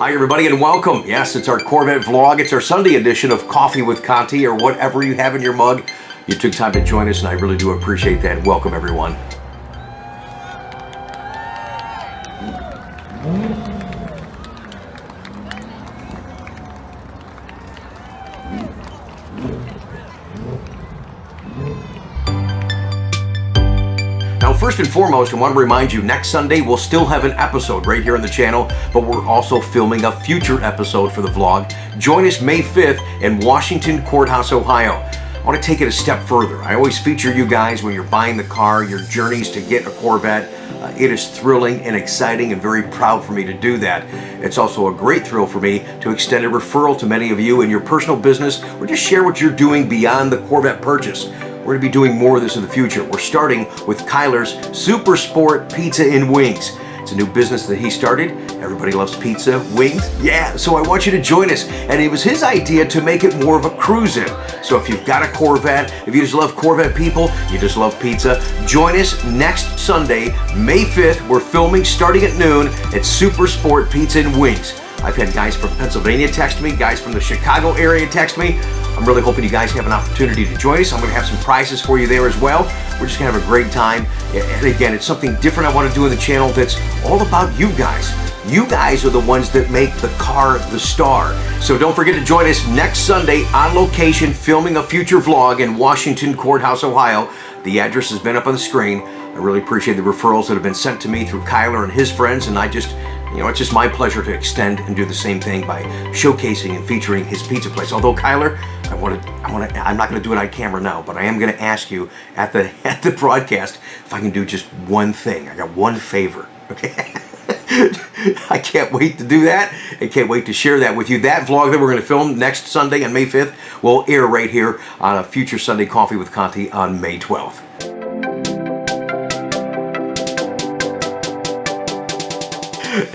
Hi everybody and welcome. Yes, it's our Corvette vlog. It's our Sunday edition of Coffee with Conti, or whatever you have in your mug. You took time to join us and I really do appreciate that. Welcome everyone. Now, first and foremost, I want to remind you, next Sunday we'll still have an episode right here on the channel, but we're also filming a future episode for the vlog. Join us May 5th in Washington Courthouse, Ohio. I want to take it a step further. I always feature you guys when you're buying the car, your journeys to get a Corvette. It is thrilling and exciting and very proud for me to do that. It's also a great thrill for me to extend a referral to many of you in your personal business, or just share what you're doing beyond the Corvette purchase. We're going to be doing more of this in the future. We're starting with Kyler's Super Sport Pizza and Wings. It's a new business that he started. Everybody loves pizza, wings. Yeah, so I want you to join us. And it was his idea to make it more of a cruise-in. So if you've got a Corvette, if you just love Corvette people, you just love pizza, join us next Sunday, May 5th. We're filming starting at noon at Super Sport Pizza and Wings. I've had guys from Pennsylvania text me, guys from the Chicago area text me. I'm really hoping you guys have an opportunity to join us. I'm going to have some prizes for you there as well. We're just going to have a great time. And again, it's something different I want to do on the channel that's all about you guys. You guys are the ones that make the car the star. So don't forget to join us next Sunday on location, filming a future vlog in Washington Courthouse, Ohio. The address has been up on the screen. I really appreciate the referrals that have been sent to me through Kyler and his friends, and it's just my pleasure to extend and do the same thing by showcasing and featuring his pizza place. Although Kyler, I'm not going to do it on camera now, but I am going to ask you at the broadcast if I can do just one thing. I got one favor, okay? I can't wait to do that. I can't wait to share that with you. That vlog that we're going to film next Sunday on May 5th will air right here on a future Sunday Coffee with Conti on May 12th.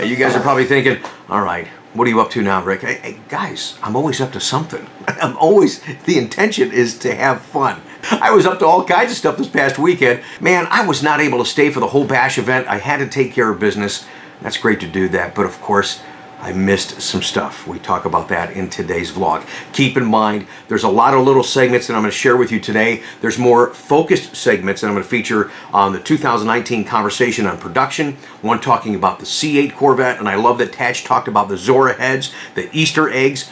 You guys are probably thinking, all right, what are you up to now, Rick? Hey, guys, I'm always up to something. The intention is to have fun. I was up to all kinds of stuff this past weekend. Man, I was not able to stay for the whole bash event. I had to take care of business. That's great to do that, but of course, I missed some stuff. We talk about that in today's vlog. Keep in mind, there's a lot of little segments that I'm going to share with you today. There's more focused segments that I'm going to feature on the 2019 conversation on production. One talking about the C8 Corvette, and I love that Tatch talked about the Zora heads, the Easter eggs.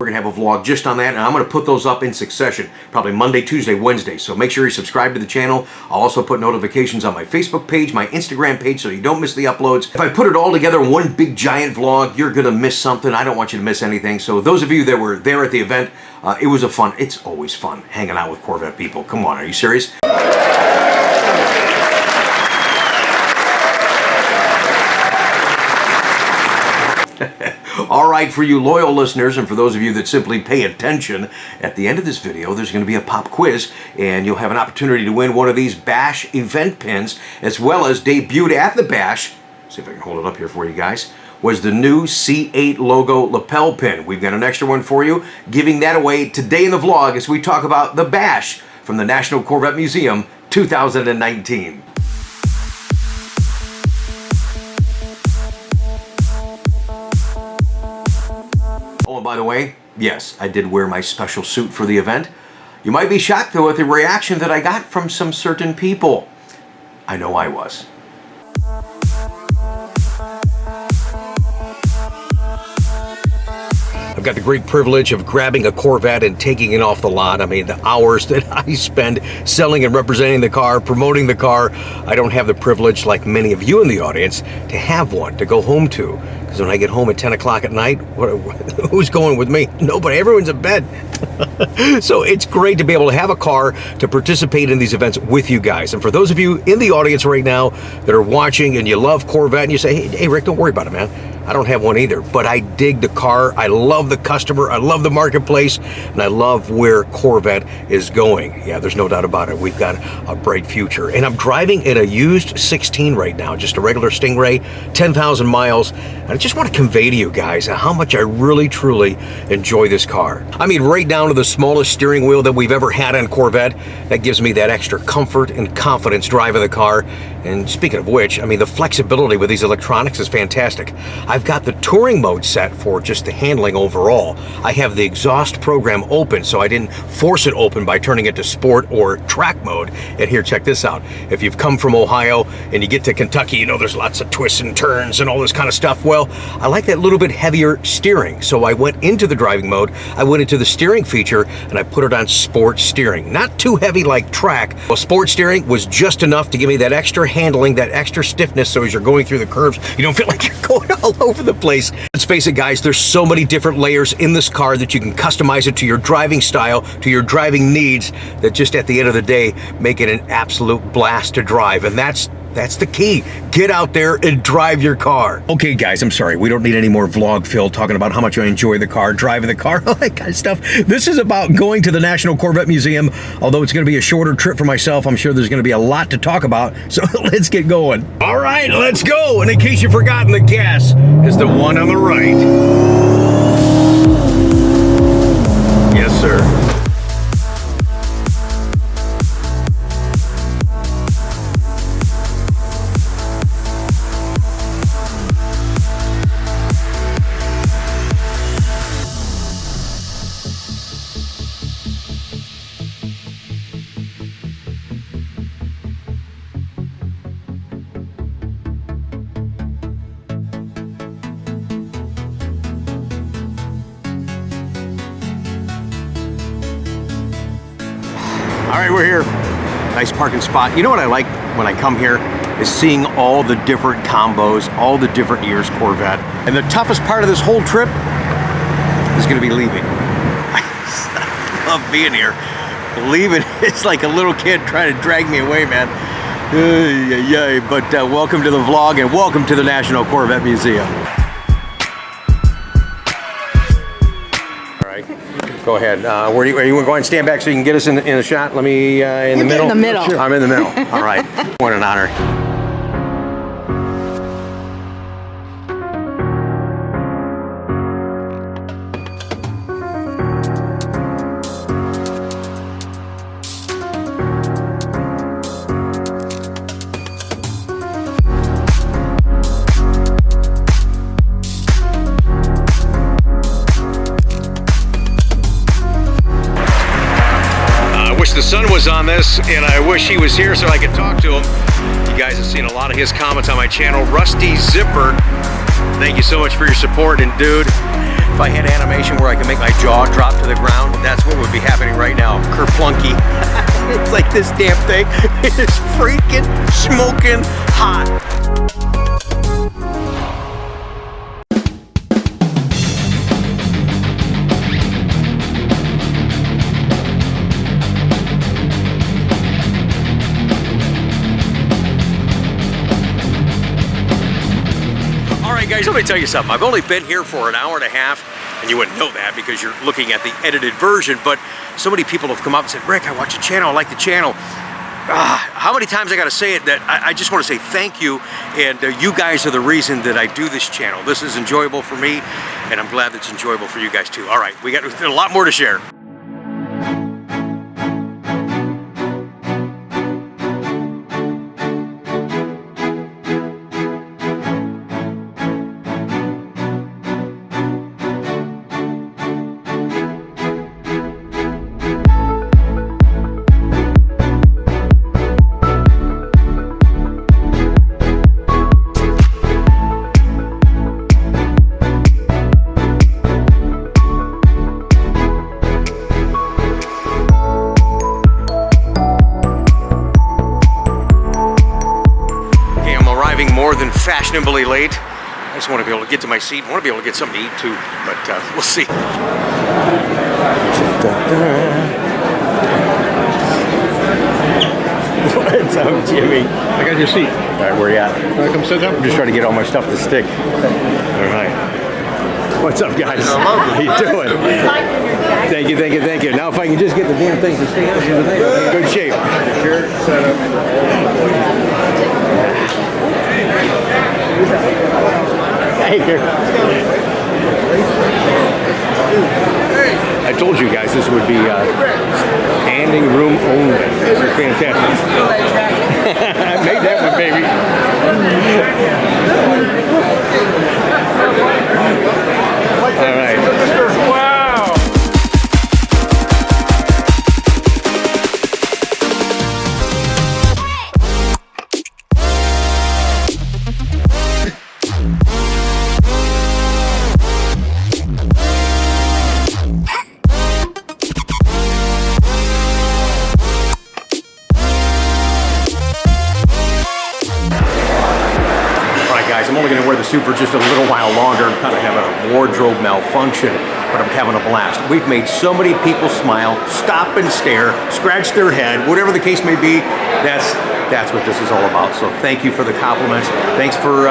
We're going to have a vlog just on that, and I'm going to put those up in succession, probably Monday, Tuesday, Wednesday. So make sure you subscribe to the channel. I'll also put notifications on my Facebook page, my Instagram page, so you don't miss the uploads. If I put it all together in one big giant vlog, you're going to miss something. I don't want you to miss anything. So those of you that were there at the event, it was it's always fun hanging out with Corvette people. Come on, are you serious? All right, for you loyal listeners, and for those of you that simply pay attention, at the end of this video, there's going to be a pop quiz, and you'll have an opportunity to win one of these Bash event pins, as well as debuted at the Bash, see if I can hold it up here for you guys, was the new C8 logo lapel pin. We've got an extra one for you, giving that away today in the vlog as we talk about the Bash from the National Corvette Museum 2019. Oh, and by the way, yes, I did wear my special suit for the event. You might be shocked, though, at the reaction that I got from some certain people. I know I was. I've got the great privilege of grabbing a Corvette and taking it off the lot. I mean, the hours that I spend selling and representing the car, promoting the car, I don't have the privilege, like many of you in the audience, to have one to go home to. Because when I get home at 10 o'clock at night, who's going with me? Nobody. Everyone's in bed. So it's great to be able to have a car to participate in these events with you guys. And for those of you in the audience right now that are watching and you love Corvette and you say, hey Rick, don't worry about it, man. I don't have one either, but I dig the car. I love the customer. I love the marketplace, and I love where Corvette is going. Yeah, there's no doubt about it. We've got a bright future. And I'm driving in a used 16 right now, just a regular Stingray, 10,000 miles. And I just want to convey to you guys how much I really, truly enjoy this car. I mean, right down to the smallest steering wheel that we've ever had on Corvette. That gives me that extra comfort and confidence driving the car. And speaking of which, I mean, the flexibility with these electronics is fantastic. I've got the touring mode set for just the handling overall. I have the exhaust program open, so I didn't force it open by turning it to sport or track mode. And here, check this out. If you've come from Ohio and you get to Kentucky, you know there's lots of twists and turns and all this kind of stuff. Well, I like that little bit heavier steering. So I went into the driving mode, I went into the steering feature, and I put it on sport steering. Not too heavy like track. Well, sport steering was just enough to give me that extra handling, that extra stiffness, so as you're going through the curves, you don't feel like you're going all over the place. Let's face it, guys, there's so many different layers in this car that you can customize it to your driving style, to your driving needs, that just at the end of the day make it an absolute blast to drive. And that's the key. Get out there and drive your car. Okay, guys, I'm sorry. We don't need any more vlog Phil talking about how much I enjoy the car, driving the car, all that kind of stuff. This is about going to the National Corvette Museum. Although it's going to be a shorter trip for myself, I'm sure there's going to be a lot to talk about. So let's get going. All right, let's go. And in case you've forgotten, the gas is the one on the right. Yes, sir. All right, we're here. Nice parking spot. You know what I like when I come here is seeing all the different combos, all the different years Corvette. And the toughest part of this whole trip is going to be leaving. I love being here. Leaving, it's like a little kid trying to drag me away, man. But welcome to the vlog and welcome to the National Corvette Museum. Go ahead. Are you going to go and stand back so you can get us in a shot? Let me in the middle. In the middle. Sure. I'm in the middle. All right. What an honor. The sun was on this, and I wish he was here so I could talk to him. You guys have seen a lot of his comments on my channel. Rusty Zipper, thank you so much for your support. And dude, if I had animation where I could make my jaw drop to the ground, that's what would be happening right now. Kerplunky. It's like this damn thing is freaking smoking hot. Guys, let me tell you something. I've only been here for an hour and a half, and you wouldn't know that because you're looking at the edited version, but so many people have come up and said, Rick, I watch the channel, I like the channel. How many times I gotta say it that I just want to say thank you, and you guys are the reason that I do this channel. This is enjoyable for me, and I'm glad it's enjoyable for you guys too. All right, we got a lot more to share. More than fashionably late. I just want to be able to get to my seat. I want to be able to get something to eat too, but we'll see. What's up, Jimmy? I got your seat. All right, where you at? Come sit down. I'm just trying to get all my stuff to stick. All right. What's up, guys? How you doing? Thank you, thank you, thank you. Now if I can just get the damn things to stay up here, good shape. Shirt, set up. Thank you. I told you guys this would be standing room only. This is fantastic. I made that one, baby. suit for just a little while longer. I'm kind of having a wardrobe malfunction, but I'm having a blast. We've made so many people smile, stop and stare, scratch their head, whatever the case may be. That's what this is all about. So thank you for the compliments. Thanks for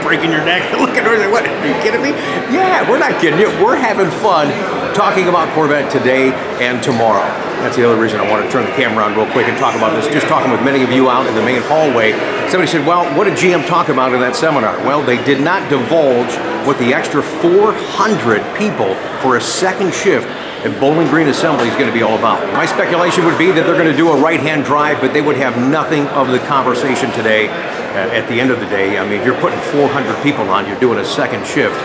breaking your neck. Look at her. What? Are you kidding me? Yeah, we're not kidding you. We're having fun talking about Corvette today and tomorrow. That's the other reason I wanted to turn the camera on real quick and talk about this. Just talking with many of you out in the main hallway. Somebody said, well, what did GM talk about in that seminar? Well, they did not divulge what the extra 400 people for a second shift at Bowling Green Assembly is going to be all about. My speculation would be that they're going to do a right-hand drive, but they would have nothing of the conversation today at the end of the day. I mean, if you're putting 400 people on, you're doing a second shift.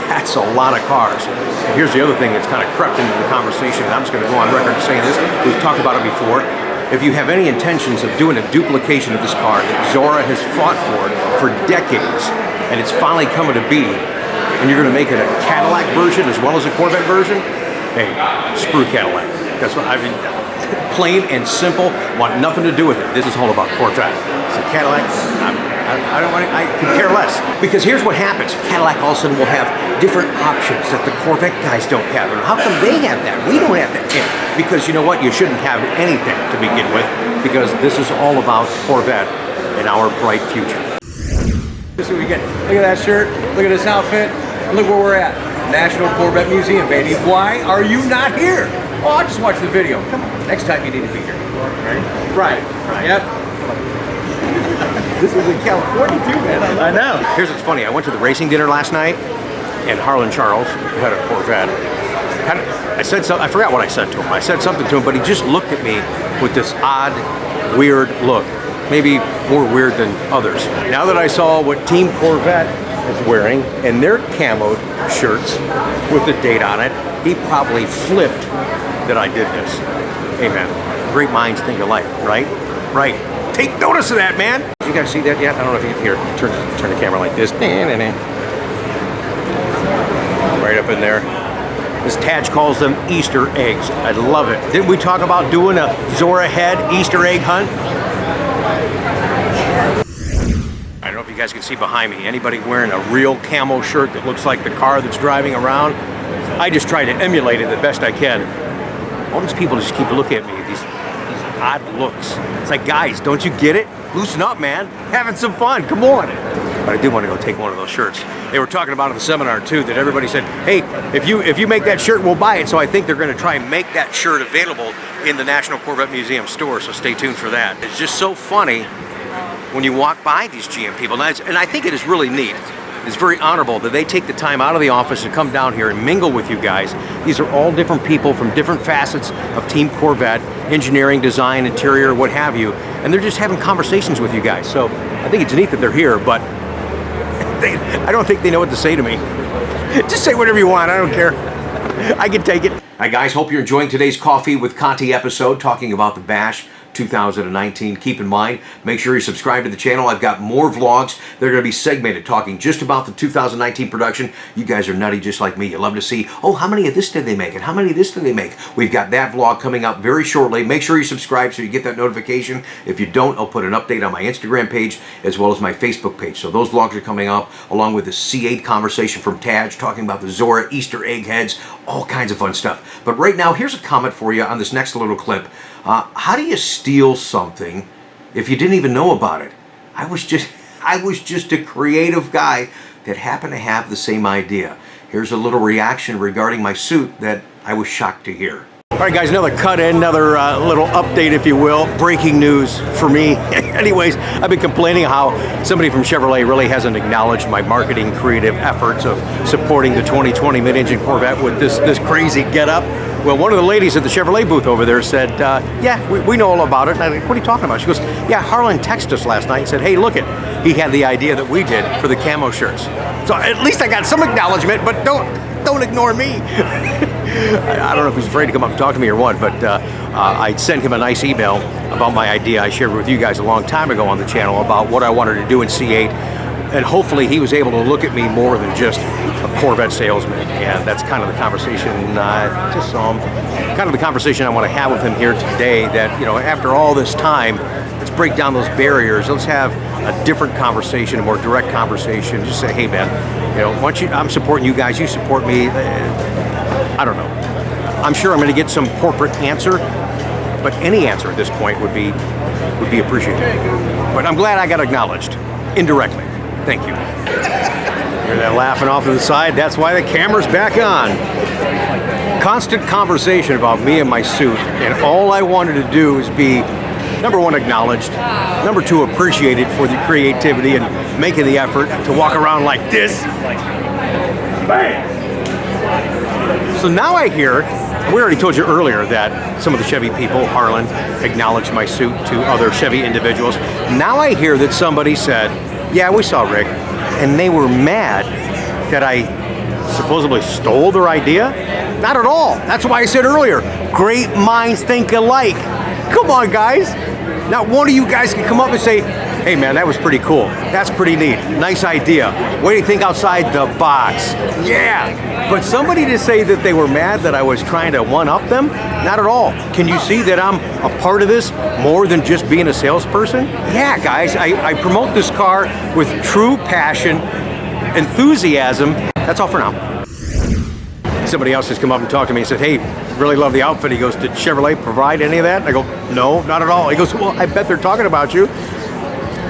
That's a lot of cars. And here's the other thing that's kind of crept into the conversation, and I'm just going to go on record saying this. We've talked about it before. If you have any intentions of doing a duplication of this car that Zora has fought for decades, and it's finally coming to be, and you're going to make it a Cadillac version as well as a Corvette version, hey, screw Cadillac. That's what I mean. Plain and simple, want nothing to do with it. This is all about Corvette. So Cadillac, I could care less. Because here's what happens. Cadillac all of a sudden will have different options that the Corvette guys don't have. And how come they have that? We don't have that. Yeah, because you know what? You shouldn't have anything to begin with, because this is all about Corvette and our bright future. This is what we get. Look at that shirt. Look at this outfit. Look where we're at. National Corvette Museum, baby. Why are you not here? Oh, I'll just watch the video. Come on. Next time you need to be here. Right? Right. Yep. This was in California too, man. I know. Here's what's funny. I went to the racing dinner last night, and Harlan Charles, who had a Corvette, I said something. I forgot what I said to him. I said something to him, but he just looked at me with this odd, weird look. Maybe more weird than others. Now that I saw what Team Corvette is wearing and their Camo'd shirts with the date on it, he probably flipped that I did this. Hey man, great minds think alike, right? Right. Take notice of that, man. You guys see that yet? I don't know if you can hear. Turn the camera like this. Right up in there. This Taj calls them Easter eggs. I love it. Didn't we talk about doing a Zora head Easter egg hunt? I don't know if you guys can see behind me. Anybody wearing a real camo shirt that looks like the car that's driving around? I just try to emulate it the best I can. All these people just keep looking at me, these odd looks. It's like, guys, don't you get it? Loosen up, man. Having some fun. Come on. But I do want to go take one of those shirts. They were talking about at the seminar too, that everybody said, hey, if you make that shirt, we'll buy it. So I think they're going to try and make that shirt available in the National Corvette Museum store. So stay tuned for that. It's just so funny when you walk by these GM people. And I think it is really neat. It's very honorable that they take the time out of the office to come down here and mingle with you guys. These are all different people from different facets of Team Corvette, engineering, design, interior, what have you. And they're just having conversations with you guys. So I think it's neat that they're here, but I don't think they know what to say to me. Just say whatever you want, I don't care. I can take it. Hi guys, hope you're enjoying today's Coffee with Conti episode, talking about the Bash 2019. Keep in mind, make sure you subscribe to the channel. I've got more vlogs. They're going to be segmented, talking just about the 2019 production. You guys are nutty just like me. You love to see, oh, how many of this did they make and how many of this did they make? We've got that vlog coming up very shortly. Make sure you subscribe so you get that notification. If you don't, I'll put an update on my Instagram page as well as my Facebook page. So those vlogs are coming up, along with the C8 conversation from Taj, talking about the Zora Easter egg heads, all kinds of fun stuff. But right now, here's a comment for you on this next little clip. How do you steal something if you didn't even know about it? I was just a creative guy that happened to have the same idea. Here's a little reaction regarding my suit that I was shocked to hear. All right, guys, another cut in, another little update, if you will. Breaking news for me. Anyways, I've been complaining how somebody from Chevrolet really hasn't acknowledged my marketing creative efforts of supporting the 2020 Mid Engine Corvette with this crazy getup. Well, one of the ladies at the Chevrolet booth over there said, yeah, we know all about it. And I'm like, what are you talking about? She goes, yeah, Harlan texted us last night and said, hey, look it. He had the idea that we did for the camo shirts. So at least I got some acknowledgement, but don't ignore me. I don't know if he's afraid to come up and talk to me or what, but I sent him a nice email about my idea I shared with you guys a long time ago on the channel about what I wanted to do in C8. and hopefully he was able to look at me more than just a Corvette salesman. And that's kind of the conversation just kind of the conversation I want to have with him here today, that, you know, after all this time, let's break down those barriers. Let's have a different conversation, a more direct conversation. Just say, hey man, you know, I'm supporting you guys, you support me. I don't know. I'm sure I'm going to get some corporate answer, but any answer at this point would be appreciated. But I'm glad I got acknowledged indirectly. Thank you. Hear that laughing off to the side? That's why the camera's back on. Constant conversation about me and my suit, and all I wanted to do is be, number one, acknowledged, number two, appreciated for the creativity and making the effort to walk around like this. Bam! So now I hear, we already told you earlier that some of the Chevy people, Harlan, acknowledged my suit to other Chevy individuals. Now I hear that somebody said, yeah, we saw Rick, and they were mad that I supposedly stole their idea. Not at all. That's why I said earlier, great minds think alike. Come on, guys. Not one of you guys can come up and say, hey man, that was pretty cool. That's pretty neat. Nice idea. What do you think outside the box? Yeah. But somebody to say that they were mad that I was trying to one-up them? Not at all. Can you see that I'm a part of this more than just being a salesperson? Yeah, guys, I promote this car with true passion, enthusiasm. That's all for now. Somebody else has come up and talked to me and said, hey, really love the outfit. He goes, did Chevrolet provide any of that? And I go, no, not at all. He goes, well, I bet they're talking about you.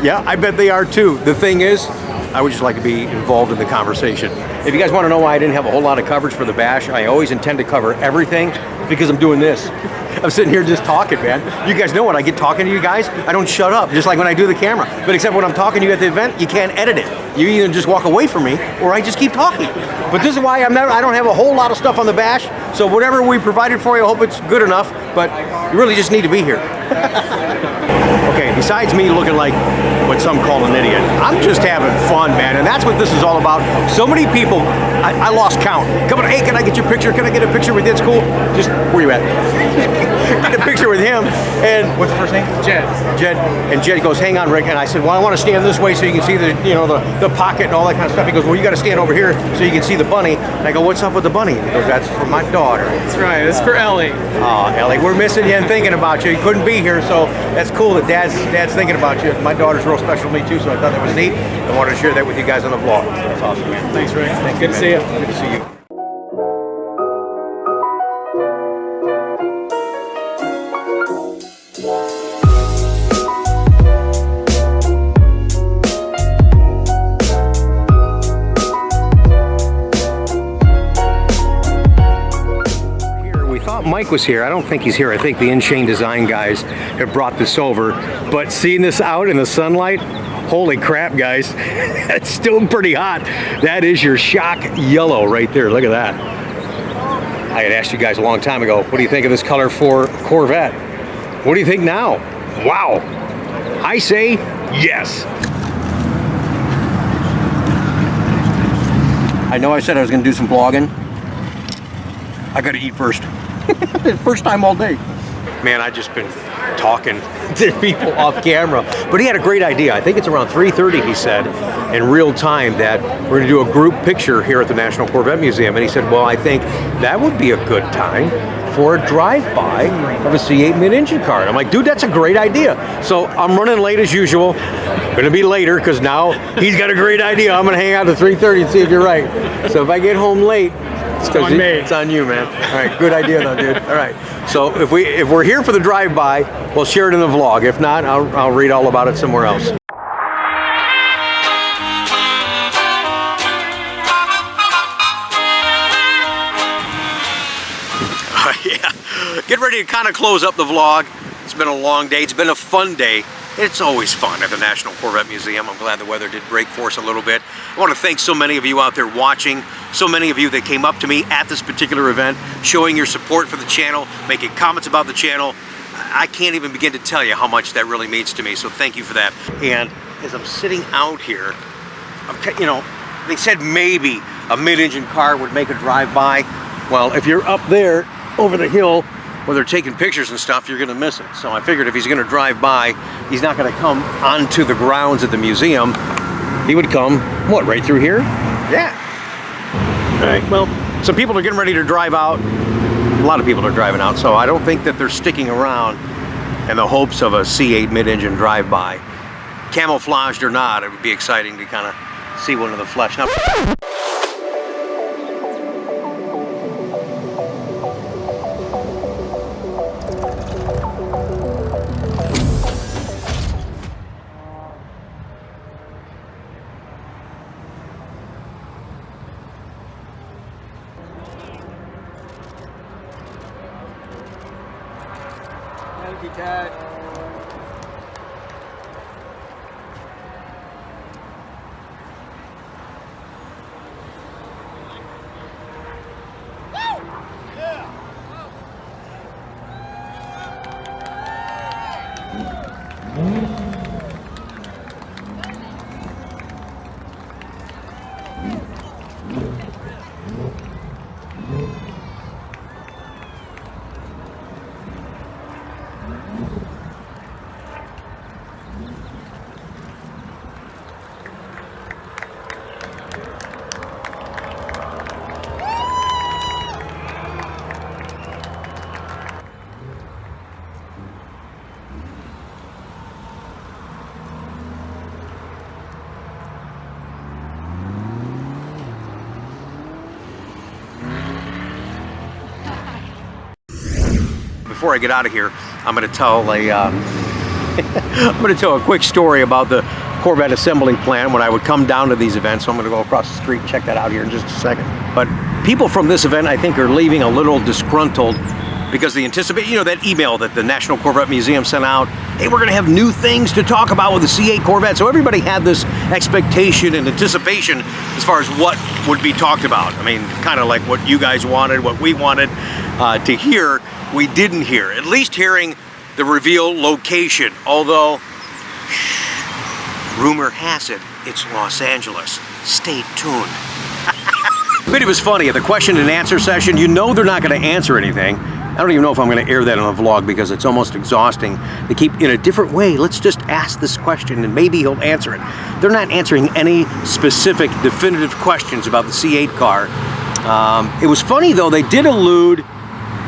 Yeah, I bet they are too. The thing is, I would just like to be involved in the conversation. If you guys want to know why I didn't have a whole lot of coverage for the bash, I always intend to cover everything because I'm doing this. I'm sitting here just talking, man. You guys know when I get talking to you guys, I don't shut up, just like when I do the camera. But except when I'm talking to you at the event, you can't edit it. You either just walk away from me or I just keep talking. But this is why I don't have a whole lot of stuff on the bash. So whatever we provided for you, I hope it's good enough, but you really just need to be here. Okay, besides me looking like what some call an idiot, I'm just having fun, man, and that's what this is all about. So many people, I lost count. Come on, hey, can I get your picture? Can I get a picture with you? It's cool. Just, where you at? Get a picture with him. And what's the first name? Jed. Jed. And Jed goes, hang on, Rick. And I said, well, I want to stand this way so you can see the, you know, the pocket and all that kind of stuff. He goes, well, you got to stand over here so you can see the bunny. And I go, what's up with the bunny? He goes, that's for my daughter. That's right. That's for Ellie. Oh, Ellie, we're missing you and thinking about you. You couldn't be here, so that's cool that Dad's thinking about you. My daughter's real special to me too, so I thought that was neat. I wanted to share that with you guys on the vlog. That's awesome, man. Thanks, Rick. Thank Good you, to see you. Good to see you. Mike was here. I don't think he's here. I think the In-Chain Design guys have brought this over. But seeing this out in the sunlight, holy crap, guys. It's still pretty hot. That is your shock yellow right there. Look at that. I had asked you guys a long time ago, what do you think of this color for Corvette? What do you think now? Wow. I say yes. I know I said I was going to do some vlogging. I got to eat first. First time all day. Man, I just been talking to people off camera. But he had a great idea. I think it's around 3:30, he said, in real time, that we're going to do a group picture here at the National Corvette Museum. And he said, well, I think that would be a good time for a drive-by of a C8 mid-engine car. And I'm like, dude, that's a great idea. So I'm running late as usual. Going to be later because now he's got a great idea. I'm going to hang out at 3:30 and see if you're right. So if I get home late, it's on me. It's on you, man. All right, good idea though, dude. All right. So if we're here for the drive-by, we'll share it in the vlog. If not, I'll read all about it somewhere else. Yeah. Get ready to kind of close up the vlog. It's been a long day. It's been a fun day. It's always fun at the National Corvette Museum. I'm glad the weather did break for us a little bit. I want to thank so many of you out there watching, so many of you that came up to me at this particular event, showing your support for the channel, making comments about the channel. I can't even begin to tell you how much that really means to me, so thank you for that. And as I'm sitting out here, you know, they said maybe a mid-engine car would make a drive-by. Well, if you're up there over the hill, where they're taking pictures and stuff, you're gonna miss it. So I figured if he's gonna drive by, he's not gonna come onto the grounds of the museum. he would come, what, right through here? Yeah. All right, well, some people are getting ready to drive out. A lot of people are driving out, so I don't think that they're sticking around in the hopes of a C8 mid-engine drive-by. Camouflaged or not, it would be exciting to kind of see one in the flesh. Now, Thank you, Ted. before I get out of here, I'm going to tell a I'm going to tell a quick story about the Corvette assembling plant when I would come down to these events. So I'm going to go across the street and check that out here in just a second. But people from this event, I think, are leaving a little disgruntled because they anticipate, you know, that email that the National Corvette Museum sent out. Hey, we're going to have new things to talk about with the C8 Corvette. So everybody had this expectation and anticipation as far as what would be talked about. I mean, kind of like what you guys wanted, what we wanted to hear. We didn't hear, at least hearing the reveal location, although rumor has it it's Los Angeles. Stay tuned. But it was funny, at the question and answer session, you know they're not going to answer anything. I don't even know if I'm going to air that on the vlog because it's almost exhausting. They keep, in a different way, let's just ask this question and maybe he'll answer it. They're not answering any specific definitive questions about the C8 car. It was funny though, they did allude.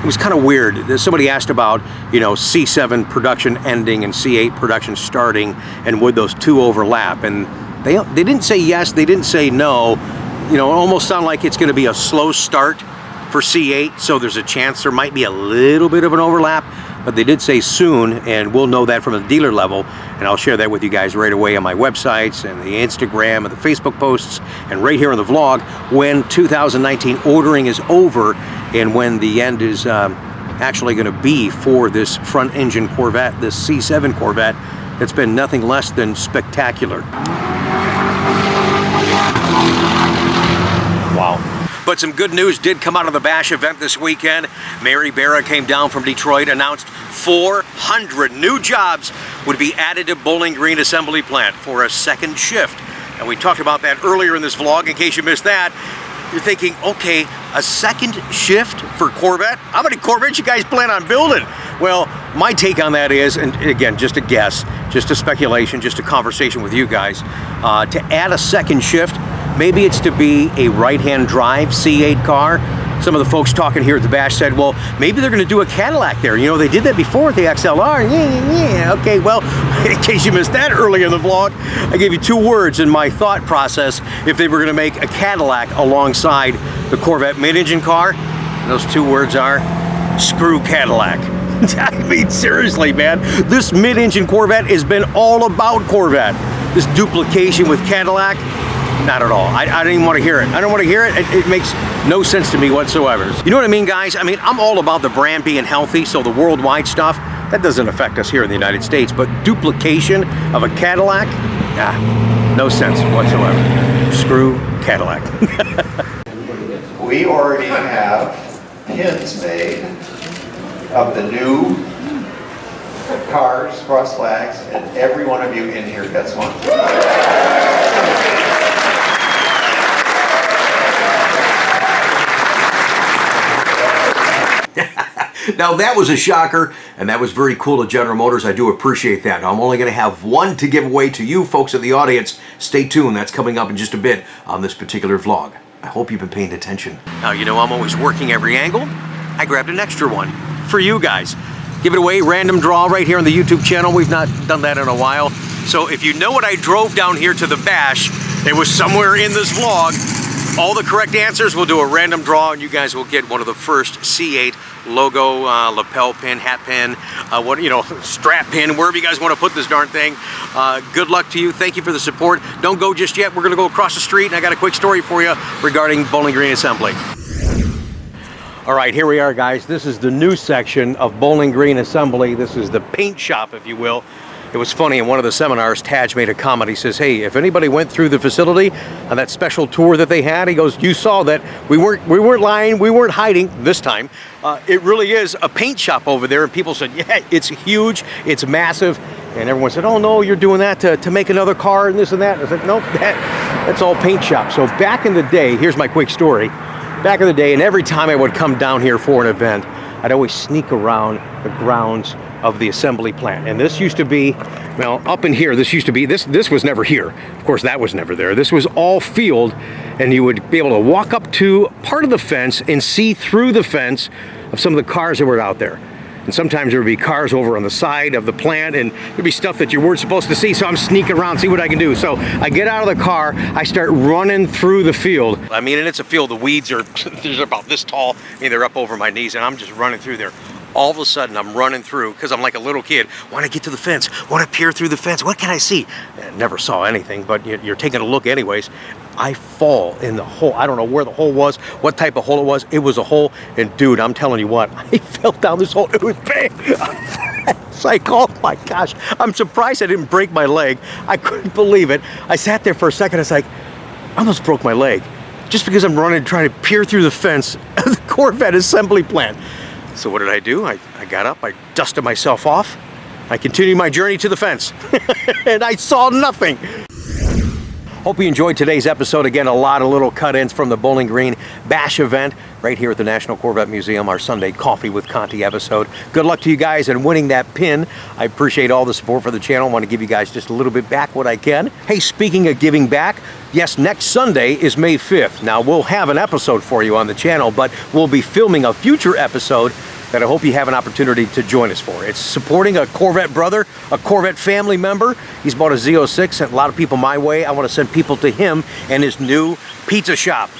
It was kind of weird. Somebody asked about, you know, C7 production ending and C8 production starting, and would those two overlap? And they didn't say yes, they didn't say no. You know, it almost sounded like it's going to be a slow start for C8, so there's a chance there might be a little bit of an overlap, but they did say soon, and we'll know that from the dealer level, and I'll share that with you guys right away on my websites and the Instagram and the Facebook posts, and right here on the vlog when 2019 ordering is over and when the end is actually going to be for this front engine Corvette, this C7 Corvette that's been nothing less than spectacular. Wow. But some good news did come out of the Bash event this weekend. Mary Barra came down from Detroit, announced 400 new jobs would be added to Bowling Green Assembly Plant for a second shift. And we talked about that earlier in this vlog. In case you missed that, you're thinking, okay, a second shift for Corvette? How many Corvettes you guys plan on building? Well, my take on that is, and again, just a guess, just a speculation, just a conversation with you guys, to add a second shift, maybe it's to be a right-hand drive C8 car. Some of the folks talking here at the Bash said, well, maybe they're going to do a Cadillac there. You know, they did that before with the XLR. Yeah. Okay, well, in case you missed that earlier in the vlog, I gave you two words in my thought process if they were going to make a Cadillac alongside the Corvette mid-engine car. And those two words are, screw Cadillac. I mean, seriously, man, this mid-engine Corvette has been all about Corvette. This duplication with Cadillac, not at all. I don't even want to hear it. I don't want to hear it. It makes no sense to me whatsoever. You know what I mean, guys? I mean, I'm all about the brand being healthy, so the worldwide stuff, that doesn't affect us here in the United States, but duplication of a Cadillac, no sense whatsoever. Screw Cadillac. We already have pins made of the new cars, cross flags, and every one of you in here gets one. Now that was a shocker, and that was very cool of General Motors. I do appreciate that. Now, I'm only going to have one to give away to you folks in the audience. Stay tuned. That's coming up in just a bit on this particular vlog. I hope you've been paying attention. Now, you know I'm always working every angle. I grabbed an extra one for you guys. Give it away, random draw right here on the YouTube channel. We've not done that in a while. So if you know what I drove down here to the bash, it was somewhere in this vlog. All the correct answers, we'll do a random draw, and you guys will get one of the first C8 logo lapel pin, hat pin, strap pin, wherever you guys want to put this darn thing. Good luck to you. Thank you for the support. Don't go just yet. We're going to go across the street, and I got a quick story for you regarding Bowling Green Assembly. All right, here we are, guys. This is the new section of Bowling Green Assembly. This is the paint shop, if you will. It was funny, in one of the seminars, Taj made a comment. He says, hey, if anybody went through the facility on that special tour that they had, he goes, you saw that we weren't lying, we weren't hiding this time. It really is a paint shop over there. And people said, yeah, it's huge, it's massive. And everyone said, oh no, you're doing that to make another car and this and that. And I was like, nope, that's all paint shop. So back in the day, here's my quick story. Back in the day, and every time I would come down here for an event, I'd always sneak around the grounds of the assembly plant. And this used to be, well, up in here, this was never here. Of course, that was never there. This was all field, and you would be able to walk up to part of the fence and see through the fence of some of the cars that were out there. And sometimes there would be cars over on the side of the plant, and there'd be stuff that you weren't supposed to see, so I'm sneaking around, see what I can do. So I get out of the car, I start running through the field. I mean, and it's a field, the weeds are, they're about this tall, I mean, they're up over my knees, and I'm just running through there. All of a sudden, I'm running through, because I'm like a little kid, want to get to the fence, want to peer through the fence, what can I see? I never saw anything, but you're taking a look anyways. I fall in the hole. I don't know where the hole was, what type of hole it was. It was a hole, and dude, I'm telling you what, I fell down this hole. It was big. It's like, oh my gosh, I'm surprised I didn't break my leg. I couldn't believe it. I sat there for a second, I was like, I almost broke my leg, just because I'm running, trying to peer through the fence of the Corvette assembly plant. So what did I do? I got up, I dusted myself off, I continued my journey to the fence, and I saw nothing. Hope you enjoyed today's episode. Again, a lot of little cut-ins from the Bowling Green Bash event right here at the National Corvette Museum, our Sunday Coffee with Conti episode. Good luck to you guys in winning that pin. I appreciate all the support for the channel. I want to give you guys just a little bit back what I can. Hey, speaking of giving back, yes, next Sunday is May 5th. Now, we'll have an episode for you on the channel, but we'll be filming a future episode that I hope you have an opportunity to join us for. It's supporting a Corvette brother, a Corvette family member. He's bought a Z06, sent a lot of people my way. I want to send people to him and his new pizza shop.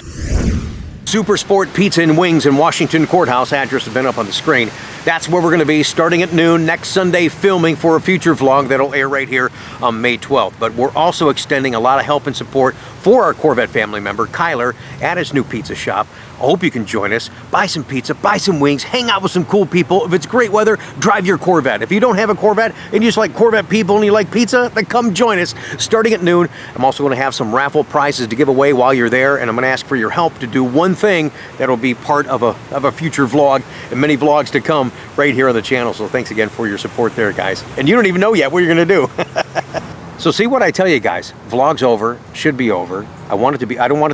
Super Sport Pizza and Wings in Washington Courthouse. Address has been up on the screen. That's where we're going to be starting at noon next Sunday, filming for a future vlog that'll air right here on May 12th. But we're also extending a lot of help and support for our Corvette family member, Kyler, at his new pizza shop. I hope you can join us, buy some pizza, buy some wings, hang out with some cool people. If it's great weather, drive your Corvette. If you don't have a Corvette and you just like Corvette people and you like pizza, then come join us starting at noon. I'm also going to have some raffle prizes to give away while you're there, and I'm going to ask for your help to do one thing that'll be part of a future vlog and many vlogs to come right here on the channel. So thanks again for your support there, guys. And you don't even know yet what you're going to do. So see what I tell you guys, vlog's over, should be over. I don't want it to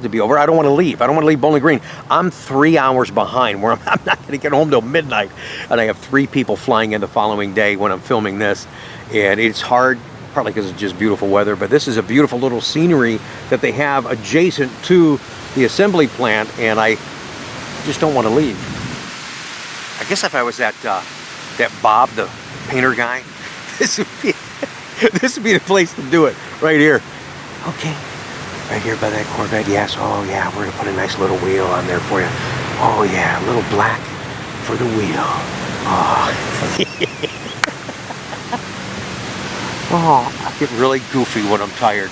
be over. I don't want to leave. I don't want to leave Bowling Green. I'm 3 hours behind where I'm not going to get home till midnight. And I have 3 people flying in the following day when I'm filming this. And it's hard, partly because it's just beautiful weather, but this is a beautiful little scenery that they have adjacent to the assembly plant, and I just don't want to leave. I guess if I was that Bob, the painter guy, this would be the place to do it, right here. Okay, right here by that Corvette, yes. Oh yeah, we're gonna put a nice little wheel on there for you. Oh yeah, a little black for the wheel. Oh, oh, I get really goofy when I'm tired.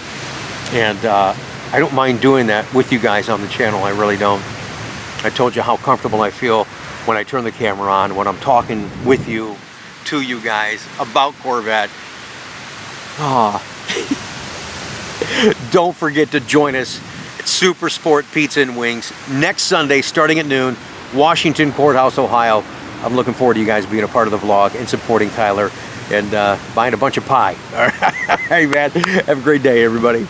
And I don't mind doing that with you guys on the channel, I really don't. I told you how comfortable I feel when I turn the camera on, when I'm talking with you, to you guys, about Corvette. Oh. Don't forget to join us at Super Sport Pizza and Wings next Sunday starting at noon, Washington Courthouse, Ohio. I'm looking forward to you guys being a part of the vlog and supporting Tyler and buying a bunch of pie. All right, man. Have a great day, everybody.